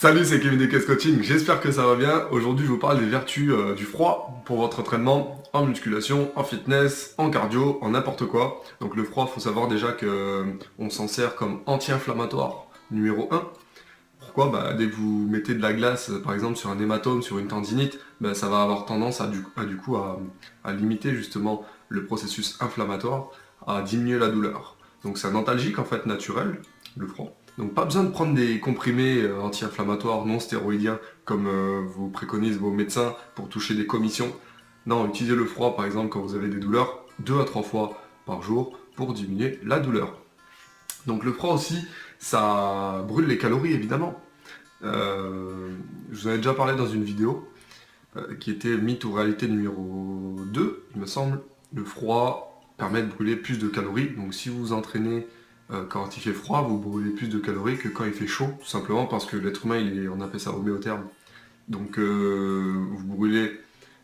Salut, c'est Kevin de Caisse Coaching, j'espère que ça va bien. Aujourd'hui, je vous parle des vertus du froid pour votre entraînement en musculation, en fitness, en cardio, en n'importe quoi. Donc le froid, il faut savoir déjà que on s'en sert comme anti-inflammatoire numéro un. Pourquoi? Dès que vous mettez de la glace, par exemple, sur un hématome, sur une tendinite, ça va avoir tendance à limiter justement le processus inflammatoire, à diminuer la douleur. Donc c'est un antalgique en fait naturel, le froid. Donc pas besoin de prendre des comprimés anti-inflammatoires non stéroïdiens comme vous préconisent vos médecins pour toucher des commissions. Non, utilisez le froid par exemple quand vous avez des douleurs 2 à 3 fois par jour pour diminuer la douleur. Donc le froid aussi, ça brûle les calories évidemment. Je vous en ai déjà parlé dans une vidéo qui était mythe ou réalité numéro 2, il me semble. Le froid permet de brûler plus de calories. Donc si vous vous entraînez quand il fait froid, vous brûlez plus de calories que quand il fait chaud, tout simplement parce que l'être humain, on appelle ça homéotherme. Donc vous brûlez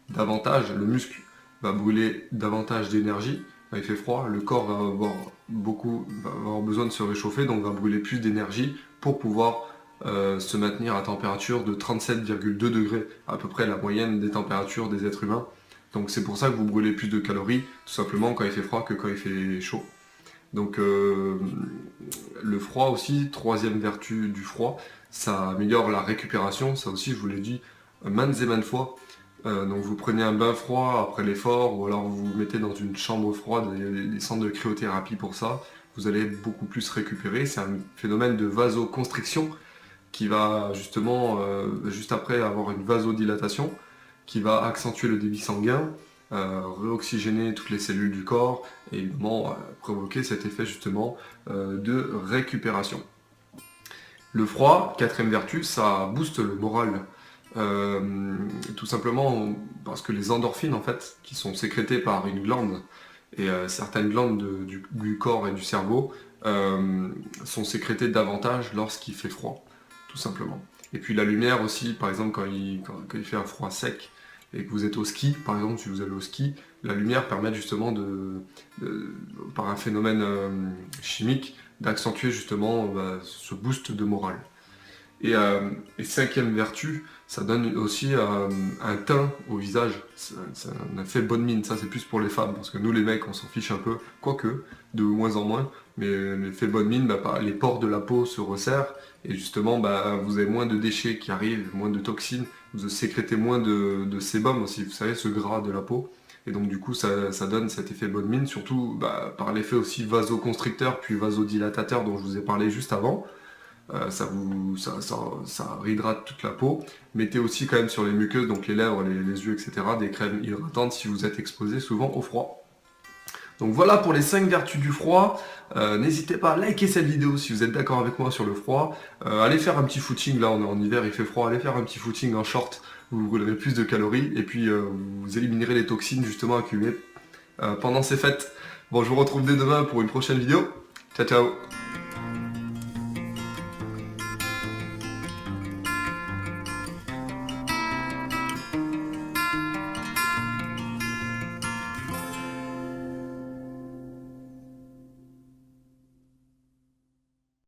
davantage, le muscle va brûler davantage d'énergie. Quand il fait froid, le corps va avoir besoin de se réchauffer, donc va brûler plus d'énergie pour pouvoir se maintenir à température de 37,2 degrés, à peu près la moyenne des températures des êtres humains. Donc c'est pour ça que vous brûlez plus de calories, tout simplement quand il fait froid que quand il fait chaud. Donc le froid aussi, troisième vertu du froid, ça améliore la récupération, ça aussi je vous l'ai dit maintes et maintes fois. Donc vous prenez un bain froid après l'effort, ou alors vous vous mettez dans une chambre froide, il y a des centres de cryothérapie pour ça, vous allez beaucoup plus récupérer, c'est un phénomène de vasoconstriction qui va justement, juste après avoir une vasodilatation, qui va accentuer le débit sanguin, réoxygéner toutes les cellules du corps, et évidemment provoquer cet effet justement de récupération. Le froid, quatrième vertu, ça booste le moral. Tout simplement parce que les endorphines en fait, qui sont sécrétées par une glande, et certaines glandes du corps et du cerveau sont sécrétées davantage lorsqu'il fait froid, tout simplement. Et puis la lumière aussi, par exemple quand il fait un froid sec, et que vous êtes au ski, par exemple si vous allez au ski, la lumière permet justement par un phénomène chimique, d'accentuer justement ce boost de morale. Et cinquième vertu, ça donne aussi un teint au visage, c'est un effet bonne mine, ça c'est plus pour les femmes, parce que nous les mecs on s'en fiche un peu, quoique, de moins en moins, mais l'effet bonne mine, les pores de la peau se resserrent, et justement vous avez moins de déchets qui arrivent, moins de toxines, vous sécrétez moins de sébum aussi, vous savez, ce gras de la peau, et donc du coup ça donne cet effet bonne mine, surtout par l'effet aussi vasoconstricteur puis vasodilatateur dont je vous ai parlé juste avant. Ça réhydrate toute la peau. Mettez aussi quand même sur les muqueuses, donc les lèvres, les yeux, etc., des crèmes hydratantes si vous êtes exposé souvent au froid. Donc voilà pour les 5 vertus du froid. N'hésitez pas à liker cette vidéo si vous êtes d'accord avec moi sur le froid. Allez faire un petit footing, là on est en hiver, il fait froid, allez faire un petit footing en short, vous brûlerez plus de calories et puis vous éliminerez les toxines justement accumulées pendant ces fêtes. Bon, je vous retrouve dès demain pour une prochaine vidéo. Ciao ciao.